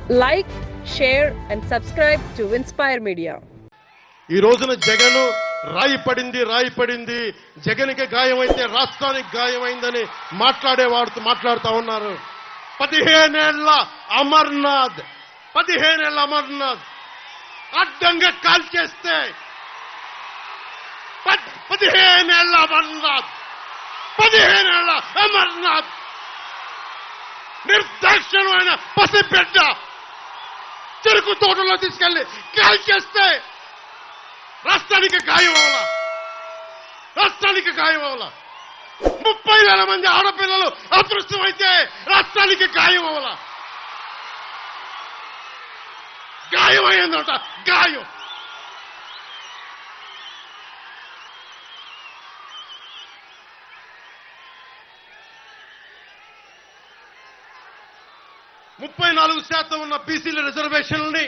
Like, share and subscribe to Inspire Media. ఈ రోజున జగన్ రాయి పడింది జగన్కి గాయమైతే రాష్ట్రానికి గాయమైందని మాట్లాడుతూ ఉన్నారు. 15 ఏళ్ల అమర్నాథ్ అడ్డంగా కాల్ చేస్తే 15 ఏళ్ల అమర్నాథ్ నిర్దాక్షిణ్యమైన పసిబిడ్డ చెరుకు తోటలో తీసుకెళ్లి కాల్ చేస్తే రాష్ట్రానికి గాయం అవలా 30,000 మంది ఆడపిల్లలు అదృష్టమైతే రాష్ట్రానికి గాయం అవలా గాయమైందట గాయం. %40 ఉన్న బీసీల రిజర్వేషన్లని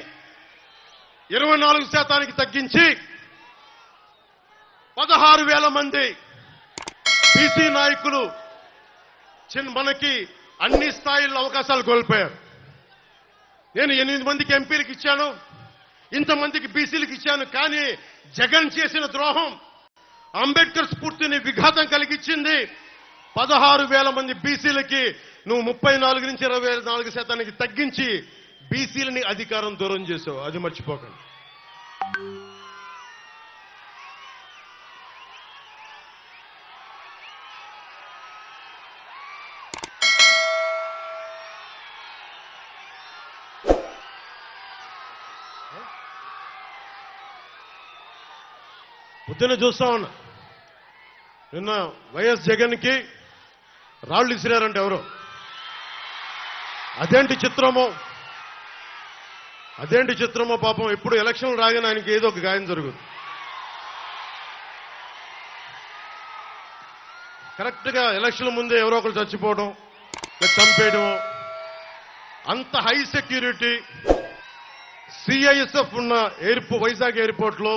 24% తగ్గించి 16,000 మంది బీసీ నాయకులు మనకి అన్ని స్థాయిల్లో అవకాశాలు కోల్పోయారు. నేను 8 మందికి ఎంపీలకు ఇచ్చాను, ఇంతమందికి బీసీలకు ఇచ్చాను. కానీ జగన్ చేసిన ద్రోహం అంబేద్కర్ స్ఫూర్తిని విఘాతం కలిగించింది. 16,000 మంది బీసీలకి నువ్వు 34 నుంచి 24% తగ్గించి బీసీలని అధికారం దూరం చేసావు. అది మర్చిపోకండి. పొద్దున్న చూస్తా ఉన్నా, నిన్న వైఎస్ జగన్కి రాళ్లు ఇసిరారంటే ఎవరు? అదేంటి చిత్రమో పాపం. ఎప్పుడు ఎలక్షన్లు రాగానే ఆయనకి ఏదో ఒక గాయం జరుగుతుంది. కరెక్ట్గా ఎలక్షన్ల ముందే ఎవరో ఒకరు చచ్చిపోవడం, చంపేయడం, అంత హై సెక్యూరిటీ సిఐఎస్ఎఫ్ ఉన్న వైజాగ్ ఎయిర్పోర్ట్లో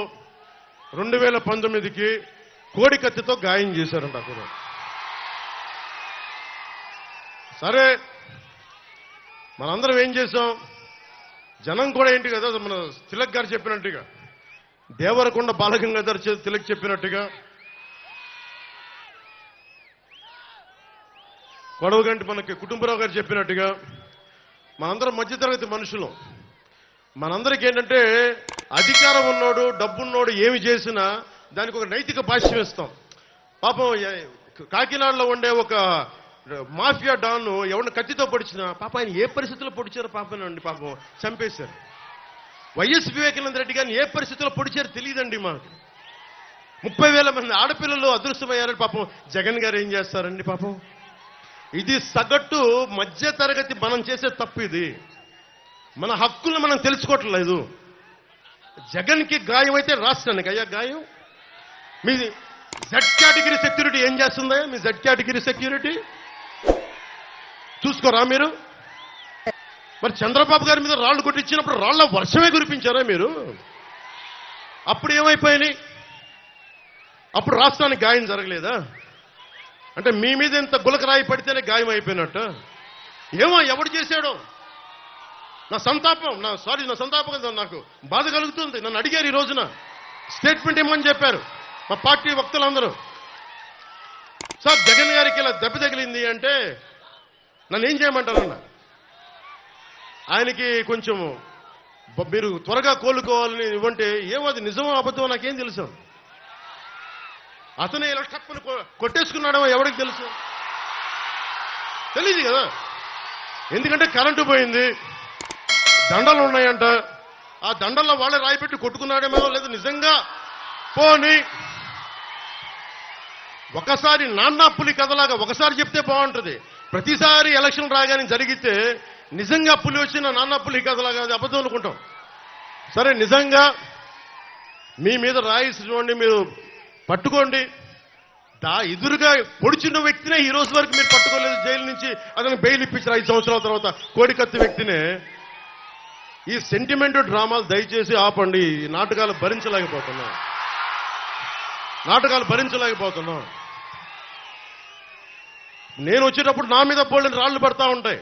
2019కి కోడికత్తితో గాయం చేశారంట అక్కడ. సరే, మనందరం ఏం చేశాం? జనం కూడా ఏంటి కదా, మన తిలక్ గారు చెప్పినట్టుగా, దేవరకొండ బాలగంగాధర్ తిలక్ చెప్పినట్టుగా, కొడవగంటి మనకి కుటుంబరావు గారు చెప్పినట్టుగా, మనందరం మధ్యతరగతి మనుషులు. మనందరికీ ఏంటంటే అధికారం ఉన్నోడు, డబ్బున్నోడు ఏమి చేసినా దానికి ఒక నైతిక భాష్యం ఇస్తాం. పాపం కాకినాడలో ఉండే ఒక మాఫియా డాన్ ఎవరిని కత్తితో పొడిచినా పాప ఆయన ఏ పరిస్థితుల్లో పొడిచారో పాపనండి, పాపం చంపేశారు. వైఎస్ వివేకానంద రెడ్డి గారిని ఏ పరిస్థితుల్లో పొడిచారో తెలియదండి మాకు. 30,000 మంది ఆడపిల్లలు అదృష్టమయ్యారని పాపం జగన్ గారు ఏం చేస్తారండి పాపం. ఇది సగటు మధ్య తరగతి మనం చేసే తప్పు. ఇది మన హక్కులను మనం తెలుసుకోవట్లేదు. జగన్కి గాయం అయితే రాష్ట్రానికి అయ్యా గాయం. మీ జెడ్ కేటగిరీ సెక్యూరిటీ ఏం చేస్తుందా? మీ జెడ్ కేటగిరీ సెక్యూరిటీ చూసుకోరా మీరు? మరి చంద్రబాబు గారి మీద రాళ్లు కొట్టించినప్పుడు రాళ్ల వర్షమే కురిపించారా మీరు? అప్పుడు ఏమైపోయినాయి? అప్పుడు రాష్ట్రానికి గాయం జరగలేదా? అంటే మీ మీద ఇంత గులకరాయి పడితేనే గాయం అయిపోయినట్టు. ఏమో ఎవడు చేశాడో నా సంతాపం నాకు బాధ కలుగుతుంది. నన్ను అడిగారు ఈ రోజున స్టేట్మెంట్ ఇవ్వమని చెప్పారు మా పార్టీ వక్తలందరూ. సార్ జగన్ గారికి ఇలా దెబ్బ తగిలింది అంటే నన్ను ఏం చేయమంటారన్న? ఆయనకి కొంచెం మీరు త్వరగా కోలుకోవాలని ఇవ్వంటే ఏమో అది నిజమో అబద్ధమో నాకేం తెలుసు. అతనే ఇలా టప్పును కొట్టేసుకున్నాడో ఎవరికి తెలుసు? తెలియదు కదా. ఎందుకంటే కరెంటు పోయింది, దండలు ఉన్నాయంట. ఆ దండల్లో వాళ్ళే రాయిపెట్టి కొట్టుకున్నాడేమో, లేదు నిజంగా పోని ఒకసారి నాన్న పులి కథలాగా ఒకసారి చెప్తే బాగుంటుంది. ప్రతిసారి ఎలక్షన్ రాగానే జరిగితే నిజంగా పులి వచ్చిన నాన్న పులి కథలాగా అది అబద్ధం అనుకుంటాం. సరే, నిజంగా మీ మీద రాయి చూడండి, మీరు పట్టుకోండి. ఎదురుగా పొడిచిన వ్యక్తినే ఈ రోజు వరకు మీరు పట్టుకోలేదు. జైలు నుంచి అతను బెయిల్ ఇప్పించారు 5 సంవత్సరాల తర్వాత. కోడికత్తి వ్యక్తినే. ఈ సెంటిమెంట్ డ్రామాలు దయచేసి ఆపండి. ఈ నాటకాలు భరించలేకపోతున్నాం. నేను వచ్చేటప్పుడు నా మీద పోలిన రాళ్లు పడతా ఉంటాయి.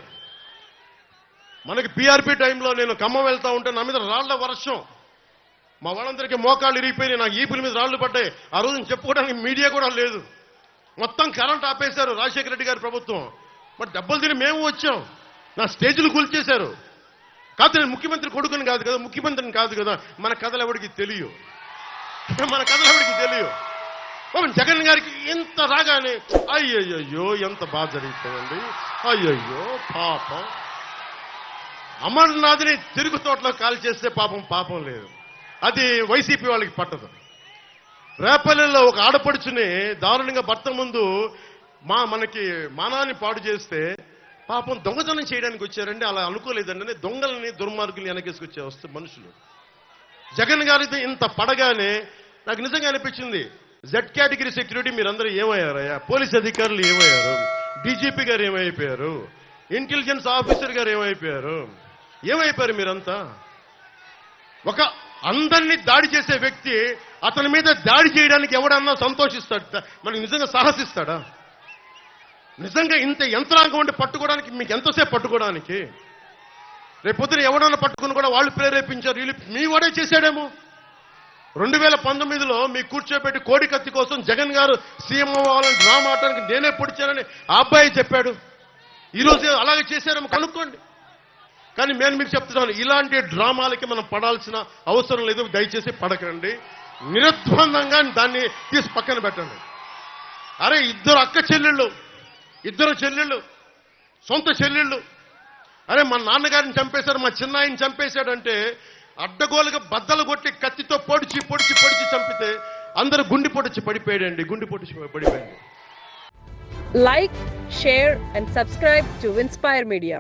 మనకి పిఆర్పి టైంలో నేను ఖమ్మం వెళ్తా ఉంటే నా మీద రాళ్ల వర్షం, మా వాళ్ళందరికీ మోకాళ్ళు ఇరిగిపోయినాయి, నాకు ఈపుల మీద రాళ్లు పడ్డాయి. ఆ రోజున చెప్పుకోవడానికి మీడియా కూడా లేదు. మొత్తం కరెంట్ ఆపేశారు రాజశేఖర రెడ్డి గారి ప్రభుత్వం. మరి దెబ్బలు తిని మేము వచ్చాం, నా స్టేజ్లు కూల్చేశారు. కాదు నేను ముఖ్యమంత్రి కొడుకుని కాదు కదా, ముఖ్యమంత్రిని కాదు కదా, మన కథలు ఎవరికి తెలియవు, మన కథలు ఎవరికి తెలియవు. జగన్ గారికి ఎంత రాగానే అయ్యయ్యో ఎంత బాధ జరుగుతుందండి, అయ్యయ్యో పాపం. అమర్నాథ్ని తిరుగు తోటలో కాల్ చేస్తే పాపం లేదు, అది వైసీపీ వాళ్ళకి పట్టదు. రేపల్లెల్లో ఒక ఆడపడుచుని దారుణంగా భర్త ముందు మనకి మానాన్ని పాడు చేస్తే పాపం దొంగతనం చేయడానికి వచ్చారండి, అలా అనుకోలేదండి. దొంగలని దుర్మార్గుల్ని వెనకేసుకొచ్చే వస్తే మనుషులు. జగన్ గారితో ఇంత పడగానే నాకు నిజంగా అనిపించింది, జెడ్ కేటగిరీ సెక్యూరిటీ మీరందరూ ఏమయ్యారయ్యా, పోలీస్ అధికారులు ఏమయ్యారు, డీజీపీ గారు ఏమైపోయారు, ఇంటెలిజెన్స్ ఆఫీసర్ గారు ఏమైపోయారు మీరంతా? ఒక అందరినీ దాడి చేసే వ్యక్తి అతని మీద దాడి చేయడానికి ఎవడన్నా సంతోషిస్తాడు? మనకి నిజంగా సాహసిస్తాడా? నిజంగా ఇంత యంత్రాంగం ఉండి పట్టుకోవడానికి మీకు ఎంతసేపు పట్టుకోవడానికి? రేపొద్దున ఎవడన్నా పట్టుకుని కూడా వాళ్ళు ప్రేరేపించారు, వీళ్ళు మీ వాడే చేశాడేమో. 2019లో మీ కూర్చోబెట్టి కోడి కత్తి కోసం జగన్ గారు సీఎం అవ్వాలని డ్రామా ఆడటానికి నేనే పొడిచానని ఆ అబ్బాయి చెప్పాడు. ఈరోజు అలాగే చేశారేమో కనుక్కోండి. కానీ నేను మీకు చెప్తున్నాను, ఇలాంటి డ్రామాలకి మనం పడాల్సిన అవసరం లేదు. దయచేసి పడకండి, నిర్ద్వందంగా దాన్ని తీసి పక్కన పెట్టండి. అరే ఇద్దరు అక్క చెల్లెళ్ళు, ఇద్దరు చెల్లెళ్ళు, సొంత చెల్లెళ్ళు, అరే మా నాన్నగారిని చంపేశాడు, మా చిన్నాయిని చంపేశాడంటే అడ్డగోలుగా బద్దలు కొట్టి కత్తితో పొడిచి చంపితే అందరూ గుండె పొడిచి పడిపోయాడు. Like, share and subscribe to Inspire Media.